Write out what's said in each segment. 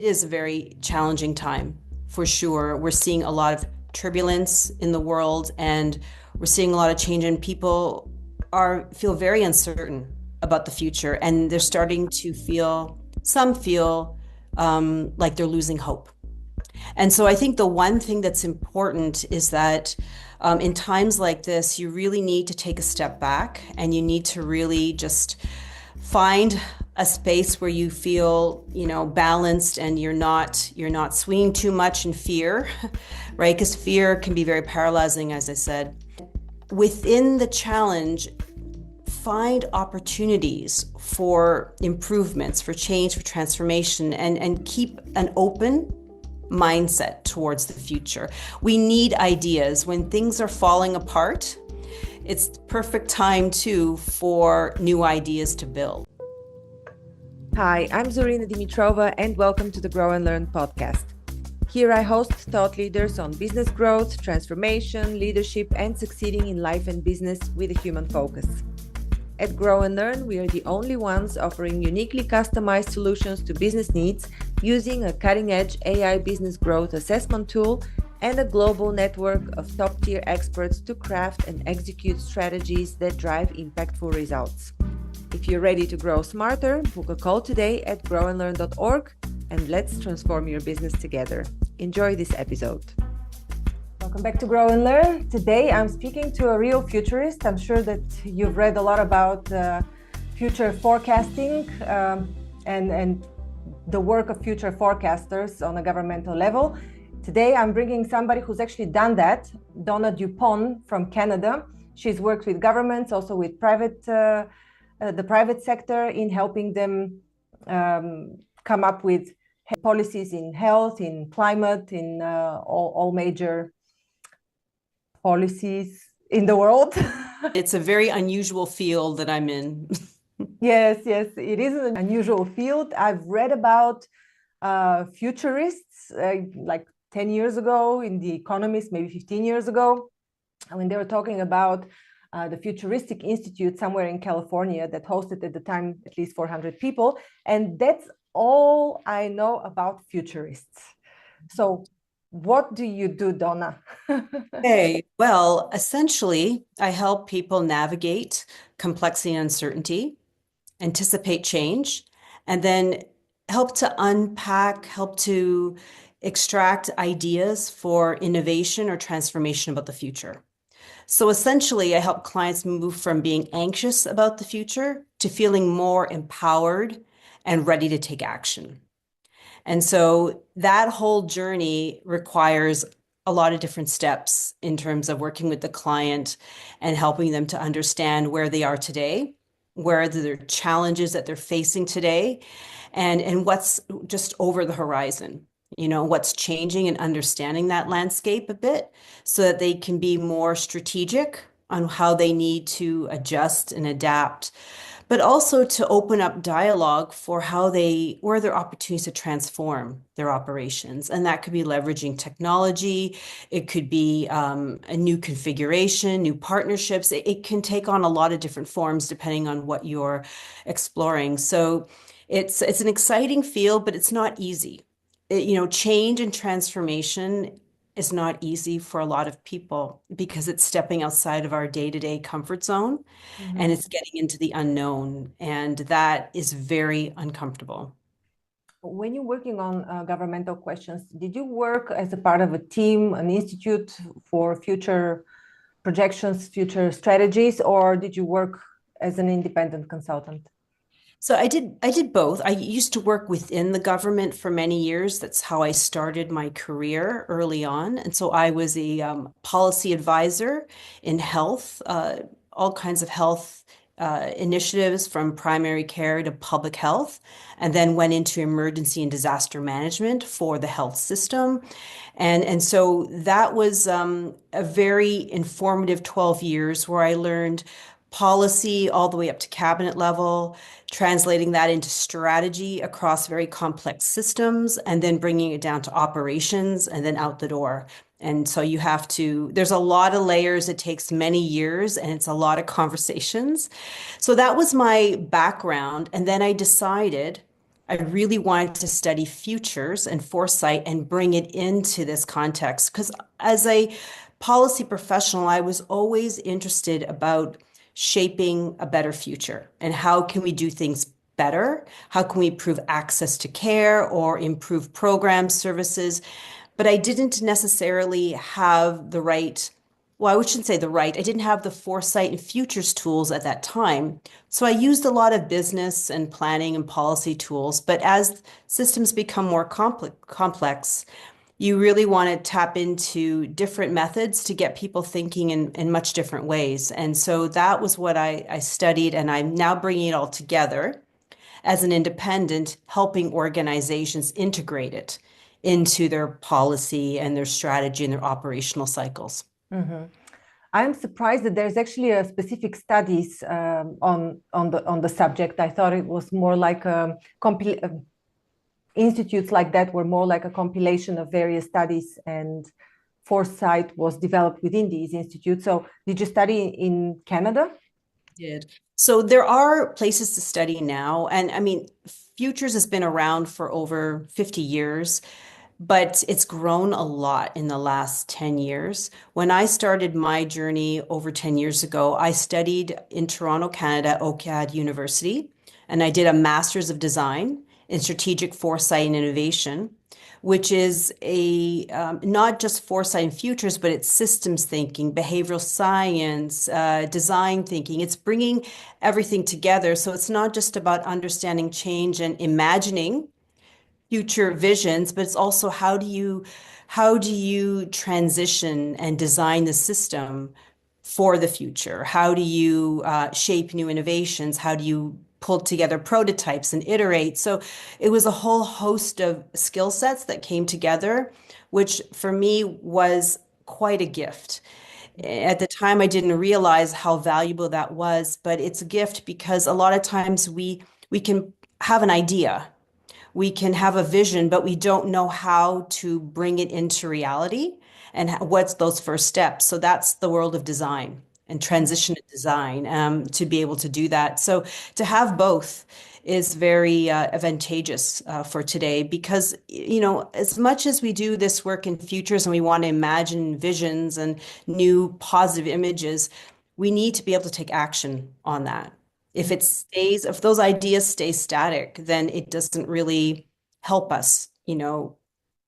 It is a very challenging time for sure. We're seeing a lot of turbulence in the world and we're seeing a lot of change and people are feel very uncertain about the future and they're starting to feel some feel like they're losing hope. And so I think the one thing that's important is that in times like this, you really need to take a step back and you need to really just find a space where you feel, balanced and you're not swinging too much in fear, right? Because fear can be very paralyzing, as I said. Within the challenge, find opportunities for improvements, for change, for transformation, and keep an open mindset towards the future. We need ideas. When things are falling apart, it's perfect time too for new ideas to build. Hi, I'm Zorina Dimitrova and welcome to the Grow and Learn podcast. Here I host thought leaders on business growth, transformation, leadership, and succeeding in life and business with a human focus. At Grow and Learn, we are the only ones offering uniquely customized solutions to business needs using a cutting-edge AI business growth assessment tool and a global network of top-tier experts to craft and execute strategies that drive impactful results. If you're ready to grow smarter, book a call today at grownlearn.org and let's transform your business together. Enjoy this episode. Welcome back to Grow and Learn. Today I'm speaking to a real futurist. I'm sure that you've read a lot about future forecasting and the work of future forecasters on a governmental level. Today I'm bringing somebody who's actually done that, Donna Dupont from Canada. She's worked with governments, also with the private sector in helping them come up with policies in health, in climate, in all major policies in the world. It's a very unusual field that I'm in. Yes, it is an unusual field. I've read about futurists like 10 years ago in The Economist, maybe 15 years ago, when they were talking about the Futuristic Institute somewhere in California that hosted at the time at least 400 people. And that's all I know about futurists. So what do you do, Donna? Okay, well, essentially, I help people navigate complexity and uncertainty, anticipate change, and then help to unpack, help to extract ideas for innovation or transformation about the future. So essentially, I help clients move from being anxious about the future to feeling more empowered and ready to take action. And so that whole journey requires a lot of different steps in terms of working with the client and helping them to understand where they are today, where are the challenges that they're facing today, and what's just over the horizon. What's changing and understanding that landscape a bit so that they can be more strategic on how they need to adjust and adapt, but also to open up dialogue for where are there opportunities to transform their operations. And that could be leveraging technology. It could be a new configuration, new partnerships. It can take on a lot of different forms depending on what you're exploring. So it's an exciting field, but it's not easy. Change and transformation is not easy for a lot of people because it's stepping outside of our day-to-day comfort zone and it's getting into the unknown, and that is very uncomfortable. When you're working on governmental questions, did you work as a part of a team, an institute for future projections, future strategies, or did you work as an independent consultant? So I did both. I used to work within the government for many years. That's how I started my career early on. And so I was a policy advisor in health, all kinds of health initiatives from primary care to public health, and then went into emergency and disaster management for the health system. And so that was a very informative 12 years where I learned policy all the way up to cabinet level, translating that into strategy across very complex systems, and then bringing it down to operations and then out the door. And so there's a lot of layers. It takes many years and it's a lot of conversations. So that was my background. And then I decided I really wanted to study futures and foresight and bring it into this context. Because as a policy professional, I was always interested about shaping a better future and how can we do things better? How can we improve access to care or improve programs, services? But I didn't necessarily have the right, well, I shouldn't say the right, I didn't have the foresight and futures tools at that time. So I used a lot of business and planning and policy tools. But as systems become more complex, you really want to tap into different methods to get people thinking in much different ways. And so that was what I studied, and I'm now bringing it all together as an independent, helping organizations integrate it into their policy and their strategy and their operational cycles. Mhm. I'm surprised that there's actually a specific studies on the subject. I thought it was more like institutes like that were more like a compilation of various studies, and Foresight was developed within these institutes. So, did you study in Canada? Did. So there are places to study now. And I mean, futures has been around for over 50 years. But it's grown a lot in the last 10 years. When I started my journey over 10 years ago, I studied in Toronto, Canada, OCAD University, and I did a Master's of Design in Strategic Foresight and Innovation, which is a not just foresight and futures, but it's systems thinking, behavioral science, design thinking. It's bringing everything together. So it's not just about understanding change and imagining future visions, but it's also how do you transition and design the system for the future? How do you shape new innovations? How do you pull together prototypes and iterate? So it was a whole host of skill sets that came together, which for me was quite a gift. At the time, I didn't realize how valuable that was, but it's a gift because a lot of times we can have an idea, we can have a vision, but we don't know how to bring it into reality and what's those first steps. So that's the world of design and transition to design to be able to do that. So to have both is very advantageous for today because, as much as we do this work in futures and we want to imagine visions and new positive images, we need to be able to take action on that. If those ideas stay static, then it doesn't really help us,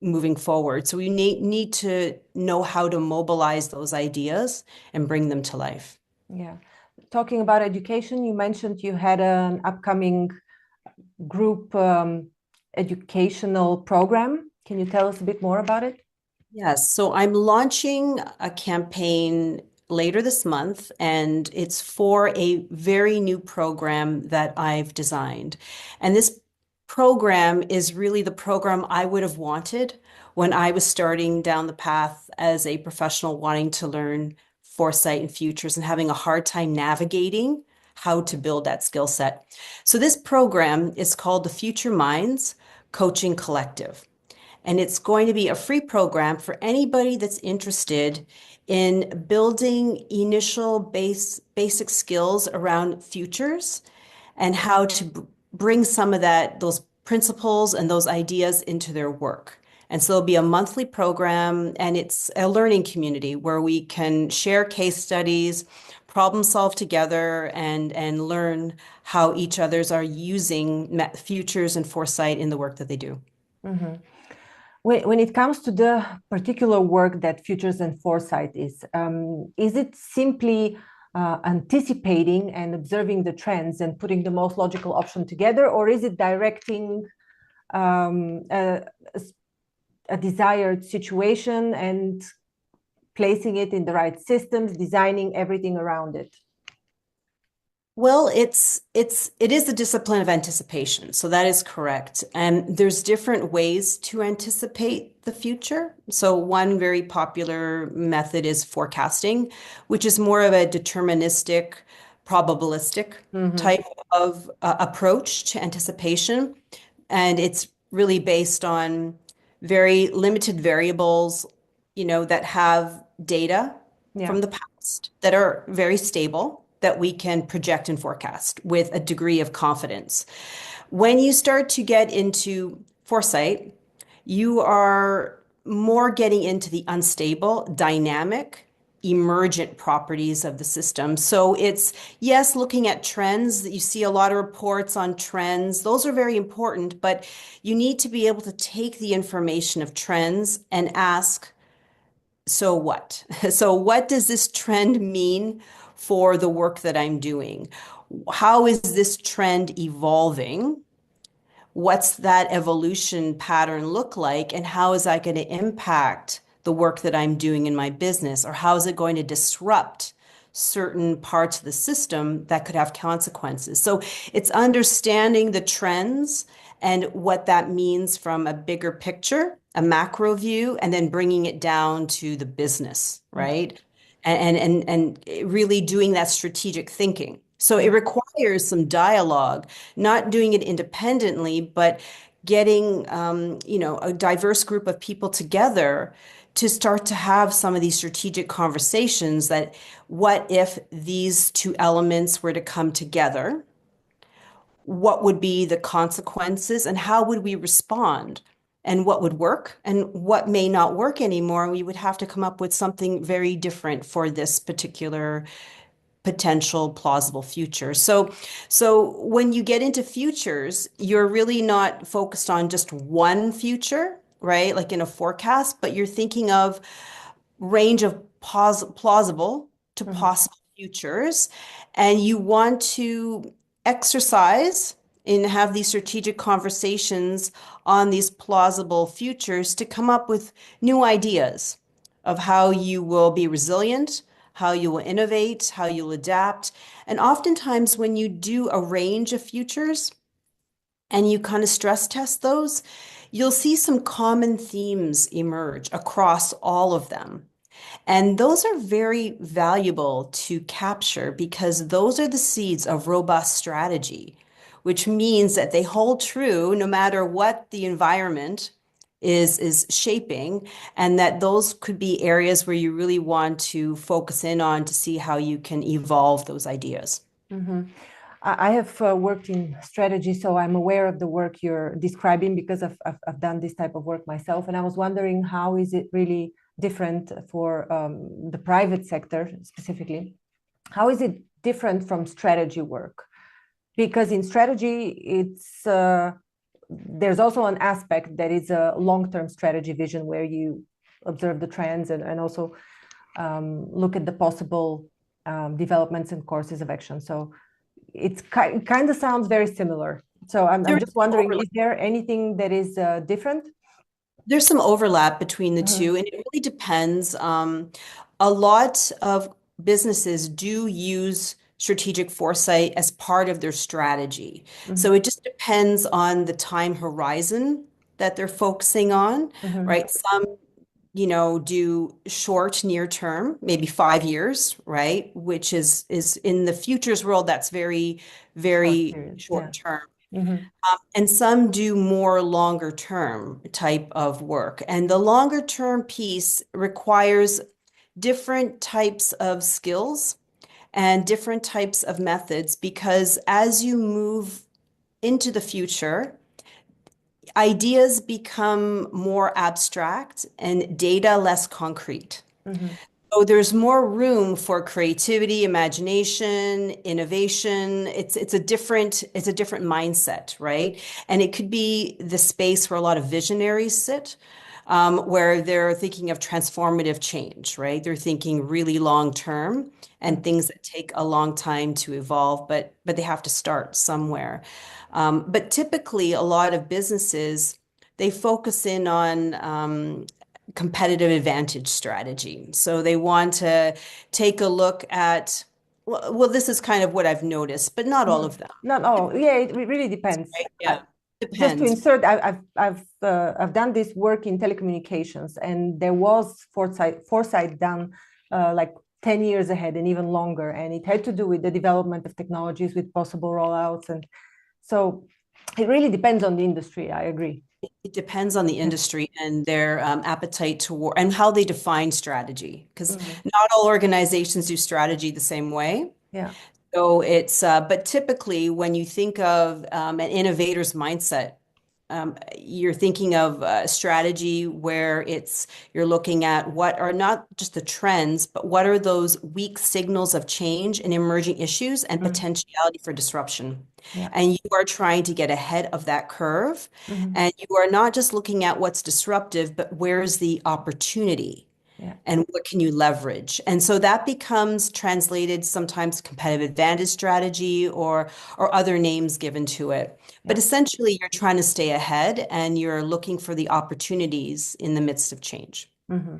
moving forward. So we need to know how to mobilize those ideas and bring them to life. Yeah. Talking about education, you mentioned you had an upcoming group educational program. Can you tell us a bit more about it? Yes, so I'm launching a campaign later this month, and it's for a very new program that I've designed. And this program is really the program I would have wanted when I was starting down the path as a professional wanting to learn foresight and futures and having a hard time navigating how to build that skill set. So this program is called the Future Minds Coaching Collective. And it's going to be a free program for anybody that's interested in building initial basic skills around futures and how to bring some of those principles and those ideas into their work. And so it'll be a monthly program, and it's a learning community where we can share case studies, problem solve together, and learn how each others are using futures and foresight in the work that they do. Mhm. When it comes to the particular work that Futures and Foresight is it simply anticipating and observing the trends and putting the most logical option together, or is it directing um, a, a desired situation and placing it in the right systems, designing everything around it? Well, it is the discipline of anticipation. So that is correct. And there's different ways to anticipate the future. So one very popular method is forecasting, which is more of a deterministic, probabilistic Mm-hmm. type of approach to anticipation. And it's really based on very limited variables, that have data Yeah. from the past that are very stable that we can project and forecast with a degree of confidence. When you start to get into foresight, you are more getting into the unstable, dynamic, emergent properties of the system. So it's, yes, looking at trends. You see a lot of reports on trends. Those are very important, but you need to be able to take the information of trends and ask, so what? So what does this trend mean for the work that I'm doing? How is this trend evolving? What's that evolution pattern look like, and how is that going to impact the work that I'm doing in my business, or how is it going to disrupt certain parts of the system that could have consequences? So it's understanding the trends and what that means from a bigger picture, a macro view, and then bringing it down to the business, right? And really doing that strategic thinking. So it requires some dialogue, not doing it independently, but getting a diverse group of people together to start to have some of these strategic conversations that what if these two elements were to come together? What would be the consequences and how would we respond? And what would work and what may not work anymore? We would have to come up with something very different for this particular potential plausible future. So when you get into futures, you're really not focused on just one future, right? Like in a forecast, but you're thinking of range of plausible to Mhm. possible futures, and you want to exercise and have these strategic conversations on these plausible futures to come up with new ideas of how you will be resilient, how you will innovate, how you'll adapt. And oftentimes, when you do a range of futures and you kind of stress test those, you'll see some common themes emerge across all of them. And those are very valuable to capture because those are the seeds of robust strategy, which means that they hold true no matter what the environment is shaping, and that those could be areas where you really want to focus in on to see how you can evolve those ideas. Mhm. I have worked in strategy, so I'm aware of the work you're describing because I've done this type of work myself. And I was wondering, how is it really different for the private sector specifically? How is it different from strategy work? Because in strategy, there's also an aspect that is a long-term strategy vision where you observe the trends and also look at the possible developments and courses of action. So it kind of sounds very similar. So There I'm is just wondering, overlap. is there anything that is different? There's some overlap between the Mhm, two, and it really depends. A lot of businesses do use strategic foresight as part of their strategy. So mhm, it just depends on the time horizon that they're focusing on, mhm. right? Some, do short, near term, maybe 5 years, right? Which is in the futures world, that's very, Short very period. Yeah. short term. Mhm, And some do more longer term type of work. And the longer term piece requires different types of skills and different types of methods because as you move into the future, ideas become more abstract and data less concrete. mhm, So there's more room for creativity, imagination, innovation. It's a different mindset, right? And it could be the space where a lot of visionaries sit, where they're thinking of transformative change, right? They're thinking really long term and things that take a long time to evolve, but they have to start somewhere. But typically, a lot of businesses they focus in on competitive advantage strategy. So they want to take a look at, well, this is kind of what I've noticed, but not all mhm. of them, Not all. Yeah, it really depends. right? Yeah, Just to depends. insert, I've done this work in telecommunications, and there was foresight done like 10 years ahead and even longer, and it had to do with the development of technologies with possible rollouts, and so it really depends on the industry. I agree. It depends on the Yeah. industry and their appetite to work and how they define strategy, because Mhm. not all organizations do strategy the same way. Yeah. So but typically when you think of an innovator's mindset, you're thinking of a strategy where you're looking at what are not just the trends, but what are those weak signals of change and emerging issues and Mm, potentiality for disruption. yeah. And you are trying to get ahead of that curve. Hmm. And you are not just looking at what's disruptive, but where's the opportunity? Yeah. And what can you leverage? And so that becomes translated sometimes competitive advantage strategy or other names given to it. But Yeah. essentially, you're trying to stay ahead and you're looking for the opportunities in the midst of change. Hmm.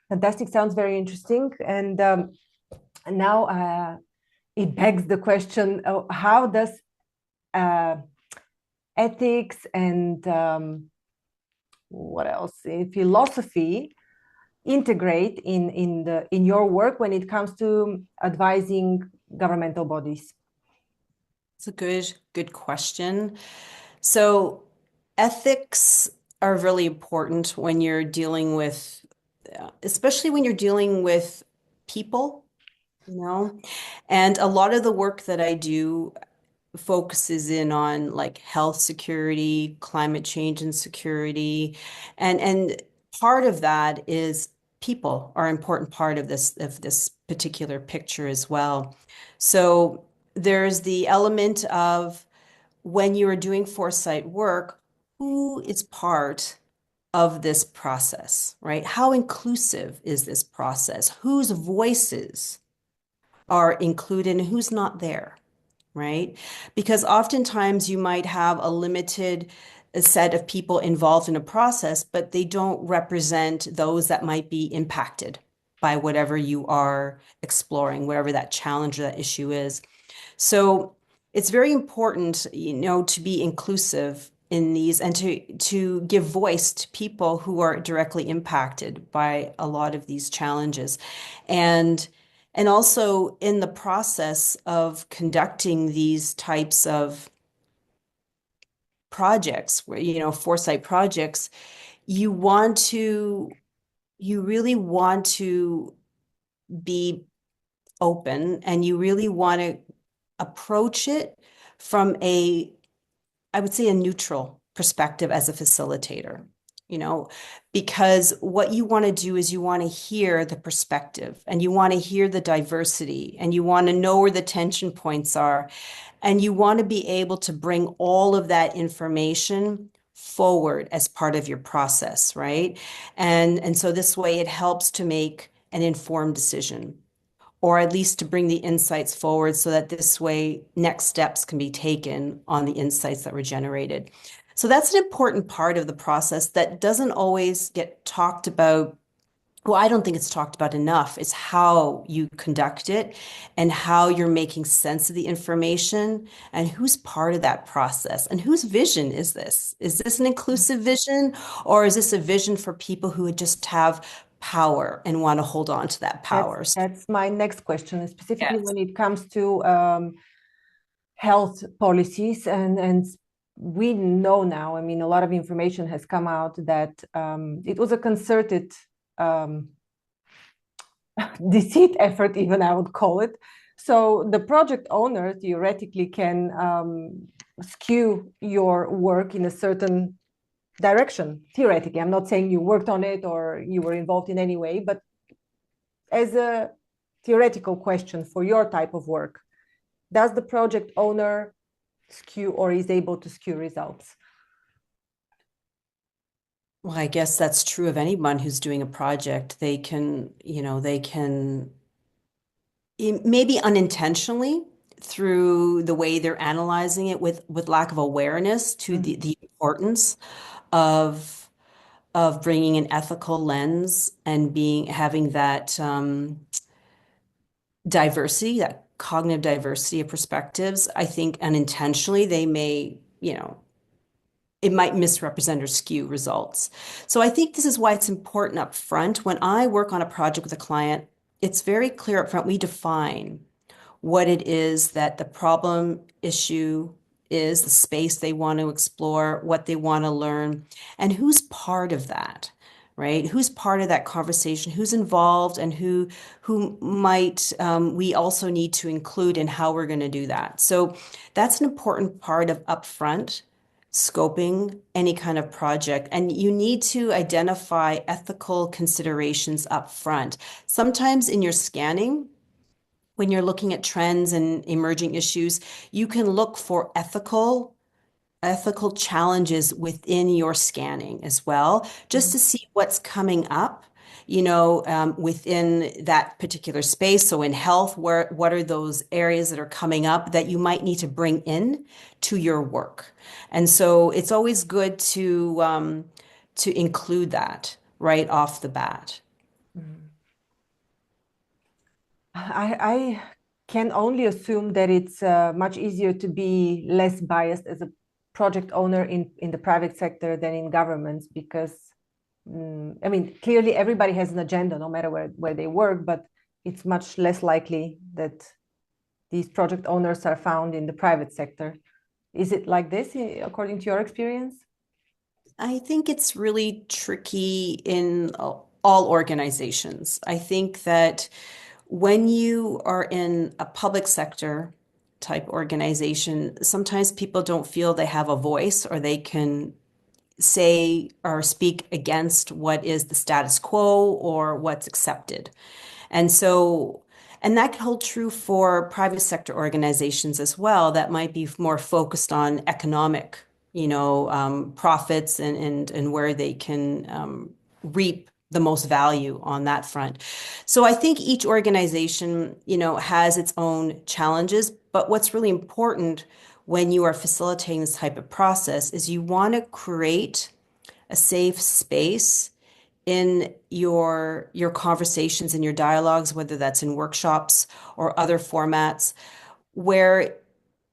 Fantastic. Sounds very interesting. And now it begs the question, how does uh, ethics and what else? Philosophy integrate in your work when it comes to advising governmental bodies? It's a good question. So ethics are really important when you're dealing with, especially when you're dealing with people, you know. And a lot of the work that I do focuses in on like health security, climate change and security. And part of that is people are an important part of this particular picture as well. So there's the element of when you are doing foresight work, who is part of this process, right? How inclusive is this process? Whose voices are included and who's not there? Right? Because oftentimes you might have a limited set of people involved in a process, but they don't represent those that might be impacted by whatever you are exploring, whatever that challenge or that issue is. So it's very important, to be inclusive in these and to give voice to people who are directly impacted by a lot of these challenges. And and also in the process of conducting these types of projects, where, foresight projects, you want to, you really want to be open and you really want to approach it from I would say, a neutral perspective as a facilitator, you know, because what you want to do is you want to hear the perspective and you want to hear the diversity and you want to know where the tension points are. And you want to be able to bring all of that information forward as part of your process, right? And so this way it helps to make an informed decision or at least to bring the insights forward so that this way next steps can be taken on the insights that were generated. So that's an important part of the process that doesn't always get talked about. Well, I don't think it's talked about enough. It's how you conduct it and how you're making sense of the information and who's part of that process and whose vision is this? Is this an inclusive vision or is this a vision for people who just have power and want to hold on to that That's power? that's my next question, specifically Yes. when it comes to health policies, and we know now. I mean, a lot of information has come out that it was a concerted um, deceit effort, even I would call it. So the project owner theoretically can skew your work in a certain direction. Theoretically, I'm not saying you worked on it or you were involved in any way, but as a theoretical question for your type of work, does the project owner skew or is able to skew results? Well, I guess that's true of anyone who's doing a project. Maybe unintentionally through the way they're analyzing it with lack of awareness to Mhm. the importance of of bringing an ethical lens and being having that diversity, that cognitive diversity of perspectives. I think unintentionally they may, it might misrepresent or skew results. So I think this is why it's important up front. When I work on a project with a client, it's very clear up front. We define what it is that the problem issue is, the space they want to explore, what they want to learn, and who's part of that, right? Who's part of that conversation? Who's involved, and who might we also need to include in how we're going to do that? So that's an important part of upfront scoping any kind of project. And you need to identify ethical considerations up front. Sometimes in your scanning, when you're looking at trends and emerging issues, you can look for ethical challenges within your scanning as well, just to see what's coming up, within that particular space. So in health, what are those areas that are coming up that you might need to bring in to your work? And so it's always good to include that right off the bat. Mhm. I can only assume that it's much easier to be less biased as a project owner in the private sector than in governments because, I mean, clearly everybody has an agenda no matter where they work, but it's much less likely that these project owners are found in the private sector. Is it like this according to your experience? I think it's really tricky in all organizations. I think that when you are in a public sector type organization, sometimes people don't feel they have a voice or they can say or speak against what is the status quo or what's accepted. And so, and that can hold true for private sector organizations as well that might be more focused on economic, profits and where they can reap the most value on that front. So I think each organization, has its own challenges, but what's really important when you are facilitating this type of process is you want to create a safe space in your conversations and your dialogues, whether that's in workshops or other formats, where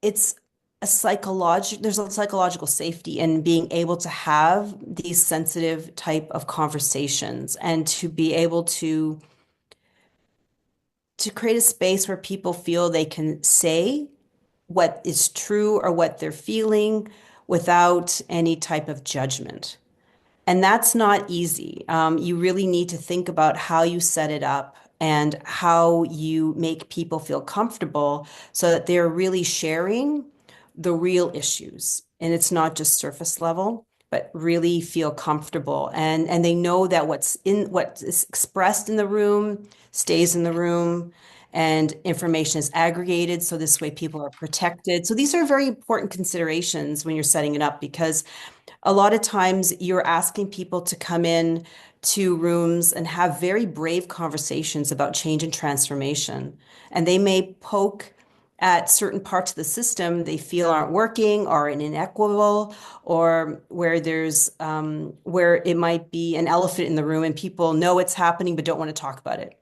it's there's a psychological safety in being able to have these sensitive type of conversations and to be able to create a space where people feel they can say what is true or what they're feeling without any type of judgment. And that's not easy. You really need to think about how you set it up and how you make people feel comfortable so that they're really sharing the real issues. And it's not just surface level, but really feel comfortable. And they know that what is expressed in the room stays in the room and information is aggregated. So this way people are protected. So these are very important considerations when you're setting it up because a lot of times you're asking people to come in to rooms and have very brave conversations about change and transformation. And they may poke at certain parts of the system they feel aren't working or inequitable or where it might be an elephant in the room and people know it's happening but don't want to talk about it.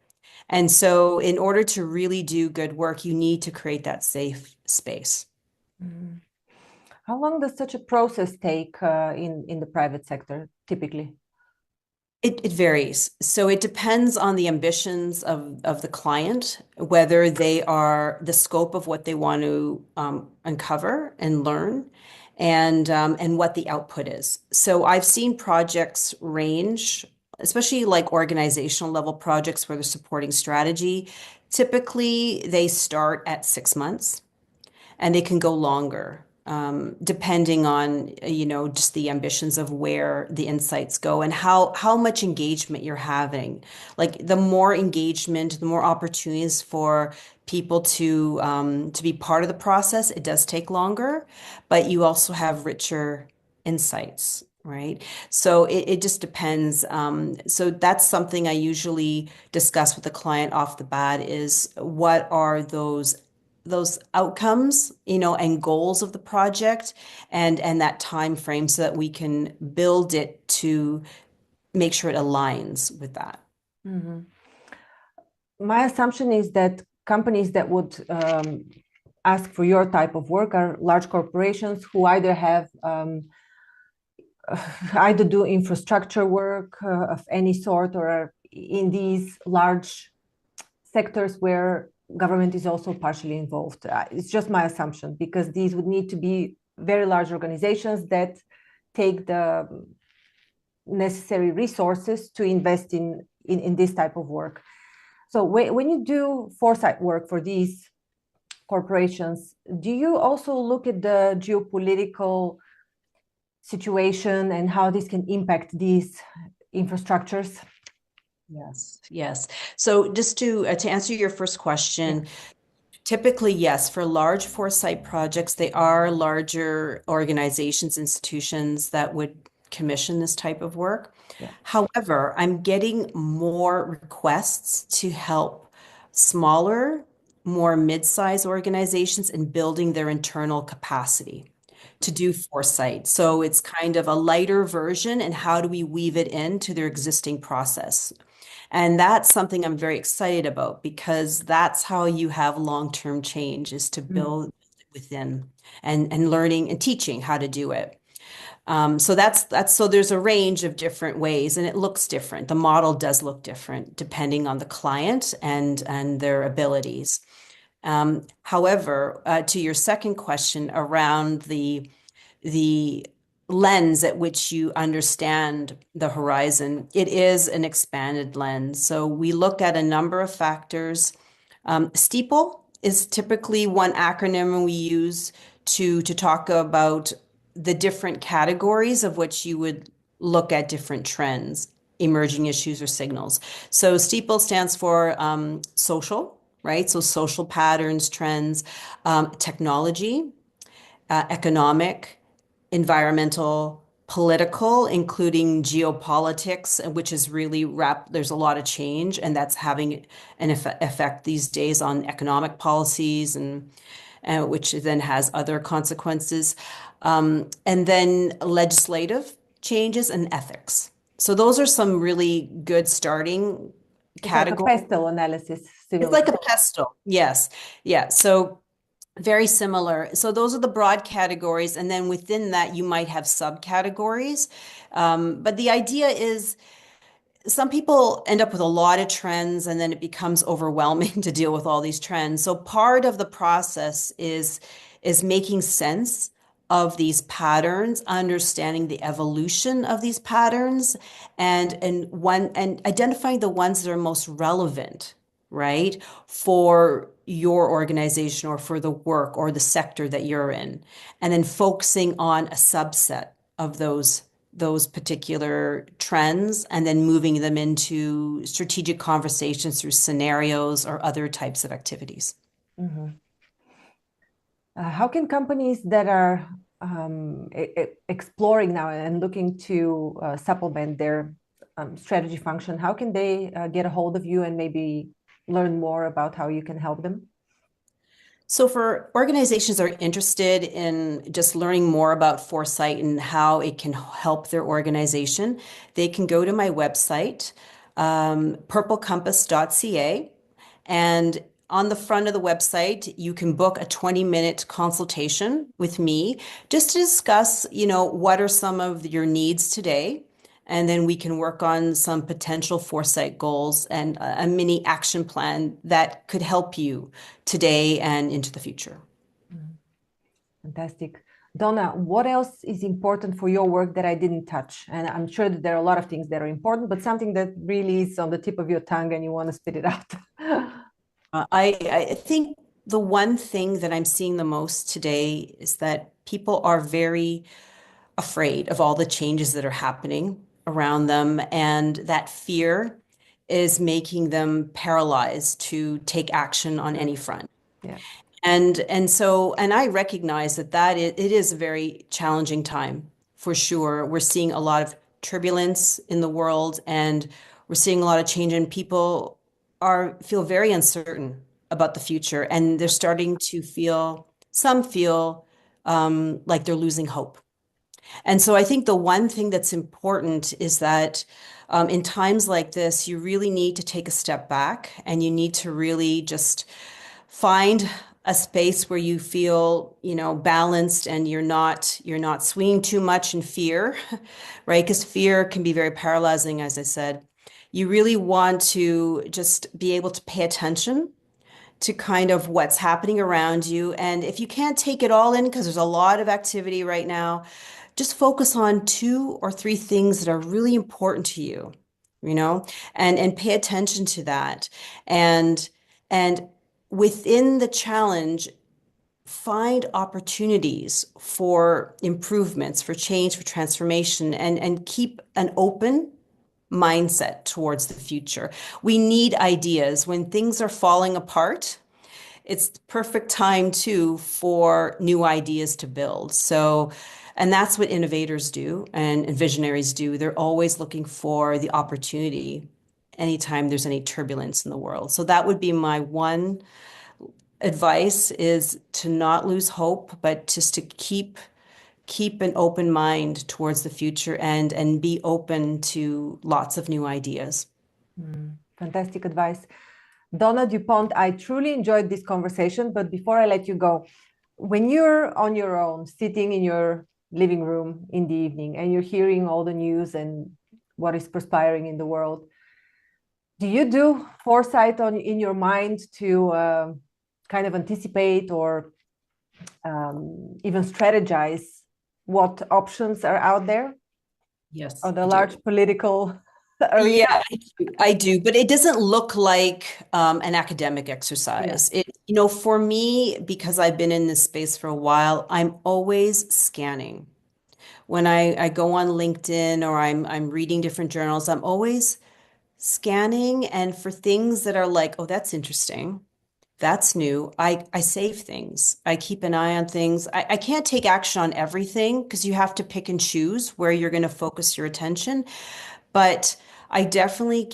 And so in order to really do good work, you need to create that safe space. Mhm. How long does such a process take in the private sector typically? It varies. So it depends on the ambitions of the client, whether they are the scope of what they want to uncover and learn, and what the output is. So I've seen projects range, especially like organizational level projects where they're supporting strategy. Typically, they start at 6 months and they can go longer, depending on, just the ambitions of where the insights go and how much engagement you're having. Like the more engagement, the more opportunities for people to be part of the process. It does take longer, but you also have richer insights. Right. So it just depends. So that's something I usually discuss with the client off the bat is what are those outcomes, and goals of the project and that time frame so that we can build it to make sure it aligns with that. Mhm. My assumption is that companies that would ask for your type of work are large corporations who either have either do infrastructure work of any sort or are in these large sectors where government is also partially involved. It's just my assumption because these would need to be very large organizations that take necessary resources to invest in this type of work. So when you do foresight work for these corporations, do you also look at the geopolitical situation and how this can impact these infrastructures? Yes, yes. So just to answer your first Yeah, question, typically, yes, for large foresight projects, they are larger organizations, institutions that would commission this type of work. yeah. However, I'm getting more requests to help smaller, more mid-sized organizations in building their internal capacity to do foresight. So it's kind of a lighter version, and how do we weave it into their existing process? And that's something I'm very excited about because that's how you have long-term change is to Mm. build within and learning and teaching how to do it. So that's so there's a range of different ways and it looks different. The model does look different depending on the client and their abilities. However, to your second question around the lens at which you understand the horizon, it is an expanded lens. So we look at a number of factors. STEEPLE is typically one acronym we use to talk about the different categories of which you would look at different trends, emerging issues or signals. So STEEPLE stands for social, right? So social patterns, trends, technology, economic, environmental, political, including geopolitics, which is really there's a lot of change, and that's having an effect these days on economic policies and which then has other consequences. And then legislative changes and ethics. So those are some really good starting It's like a categories. pestle analysis, It's similar. like a pestle. Yes. Yeah. So very similar. So those are the broad categories. And then within that, you might have subcategories. But the idea is some people end up with a lot of trends and then it becomes overwhelming to deal with all these trends. So part of the process is making sense of these patterns, understanding the evolution of these patterns and identifying the ones that are most relevant, right, for your organization or for the work or the sector that you're in, and then focusing on a subset of those particular trends and then moving them into strategic conversations through scenarios or other types of activities. Mhm. How can companies that are exploring now and looking to supplement their strategy function, how can they get a hold of you and maybe learn more about how you can help them? So for organizations that are interested in just learning more about foresight and how it can help their organization, they can go to my website, purplecompass.ca, and on the front of the website, you can book a 20-minute consultation with me just to discuss, what are some of your needs today. And then we can work on some potential foresight goals and a mini action plan that could help you today and into the future. Mhm. Fantastic. Donna, what else is important for your work that I didn't touch? And I'm sure that there are a lot of things that are important, but something that really is on the tip of your tongue and you want to spit it out. I think the one thing that I'm seeing the most today is that people are very afraid of all the changes that are happening around them, and that fear is making them paralyzed to take action on Sure. any front. Yeah. And I recognize that it is a very challenging time for sure. We're seeing a lot of turbulence in the world and we're seeing a lot of change and people feel very uncertain about the future and they're starting to some feel like they're losing hope. And so I think the one thing that's important is that in times like this, you really need to take a step back and you need to really just find a space where you feel, balanced and you're not swinging too much in fear, right? Because fear can be very paralyzing, as I said. You really want to just be able to pay attention to kind of what's happening around you. And if you can't take it all in, because there's a lot of activity right now, just focus on two or three things that are really important to you, you know, and pay attention to that. And and within the challenge, find opportunities for improvements, for change, for transformation, and keep an open mindset towards the future. We need ideas. When things are falling apart, it's the perfect time too for new ideas to build. So, and that's what innovators do and visionaries do. They're always looking for the opportunity anytime there's any turbulence in the world. So that would be my one advice, is to not lose hope, but just to keep an open mind towards the future and be open to lots of new ideas. Fantastic advice. Donna Dupont, I truly enjoyed this conversation, but before I let you go, when you're on your own, sitting in your living room in the evening, and you're hearing all the news and what is perspiring in the world, do you do foresight in your mind to kind of anticipate or even strategize what options are out there Yes, on the I do. large political Yeah, arena? I do, but it doesn't look like an academic Yeah. exercise. For me, because I've been in this space for a while, I'm always scanning. When I go on LinkedIn or I'm reading different journals, I'm always scanning, and for things that are like, oh, that's interesting. That's new. I save things. I keep an eye on things. I can't take action on everything because you have to pick and choose where you're going to focus your attention. But I definitely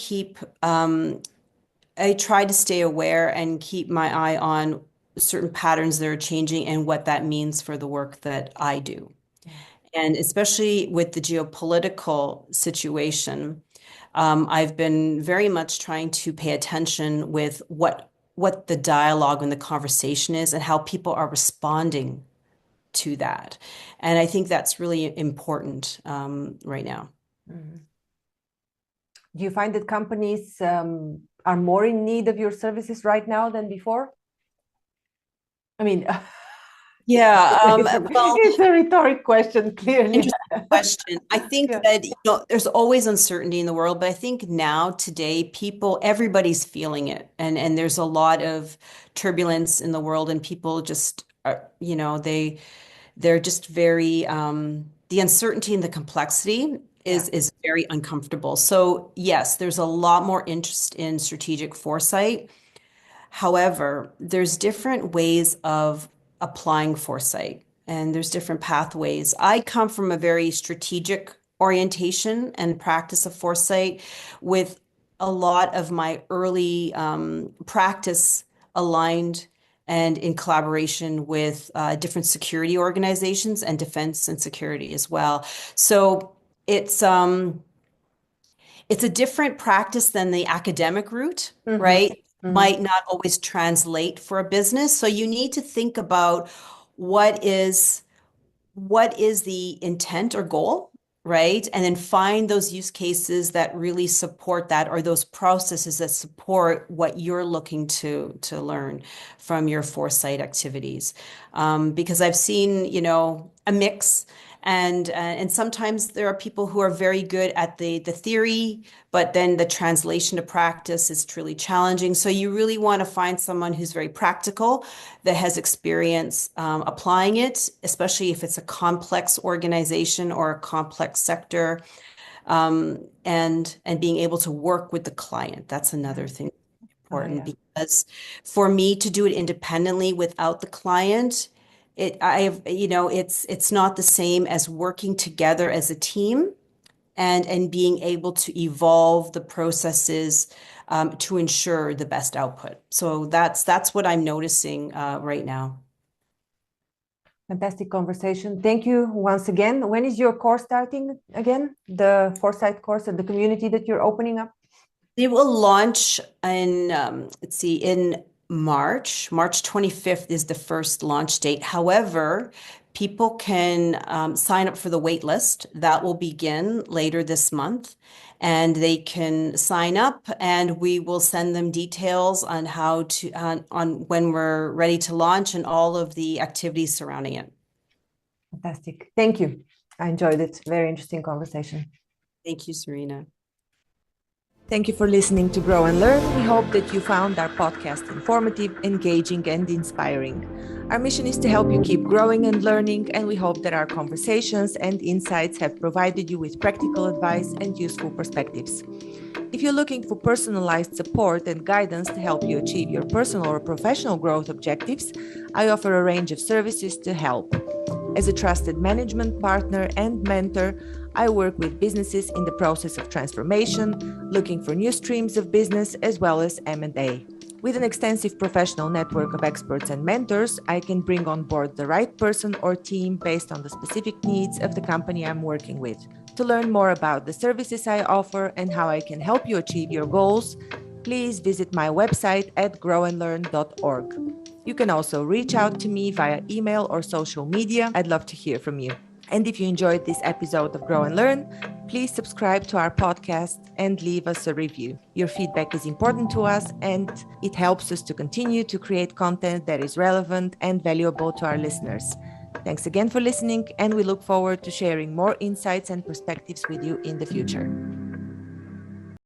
I try to stay aware and keep my eye on certain patterns that are changing and what that means for the work that I do. And especially with the geopolitical situation, I've been very much trying to pay attention with what the dialogue and the conversation is and how people are responding to that. And I think that's really important right now. Mhm. Do you find that companies are more in need of your services right now than before? I mean, Yeah, well, it's a rhetoric question, clearly. interesting question. I think Yeah. that, there's always uncertainty in the world, but I think now, today, everybody's feeling it. And there's a lot of turbulence in the world, and people just are, they're just very, the uncertainty and the complexity Yeah. is very uncomfortable. So yes, there's a lot more interest in strategic foresight. However, there's different ways of applying foresight, and there's different pathways. I come from a very strategic orientation and practice of foresight, with a lot of my early practice aligned and in collaboration with different security organizations and defense and security as well. So it's um, it's a different practice than the academic route, Hmm. right? Hmm. Might not always translate for a business. So you need to think about what is what is the intent or goal, right? And then find those use cases that really support that, or those processes that support what you're looking to learn from your foresight activities. Because I've seen, a mix. And sometimes there are people who are very good at the theory, but then the translation to practice is truly challenging. So you really want to find someone who's very practical, that has experience applying it, especially if it's a complex organization or a complex sector, and being able to work with the client. That's Yeah. another thing Oh, important, yeah. because for me to do it independently without the client, it's not the same as working together as a team and being able to evolve the processes to ensure the best output. So that's what I'm noticing right now. Fantastic conversation. Thank you once again. When is your course starting again? The Foresight course and the community that you're opening up? They will launch in, let's see, in March. March 25th is the first launch date. However, people can sign up for the wait list. That will begin later this month. And they can sign up, and we will send them details on on when we're ready to launch and all of the activities surrounding it. Fantastic. Thank you. I enjoyed it. Very interesting conversation. Thank you, Serena. Thank you for listening to Grow and Learn. We hope that you found our podcast informative, engaging, and inspiring. Our mission is to help you keep growing and learning, and we hope that our conversations and insights have provided you with practical advice and useful perspectives. If you're looking for personalized support and guidance to help you achieve your personal or professional growth objectives, I offer a range of services to help. As a trusted management partner and mentor, I work with businesses in the process of transformation, looking for new streams of business as well as M&A. With an extensive professional network of experts and mentors, I can bring on board the right person or team based on the specific needs of the company I'm working with. To learn more about the services I offer and how I can help you achieve your goals, please visit my website at grownlearn.org. You can also reach out to me via email or social media. I'd love to hear from you. And if you enjoyed this episode of Grow and Learn, please subscribe to our podcast and leave us a review. Your feedback is important to us and it helps us to continue to create content that is relevant and valuable to our listeners. Thanks again for listening, and we look forward to sharing more insights and perspectives with you in the future.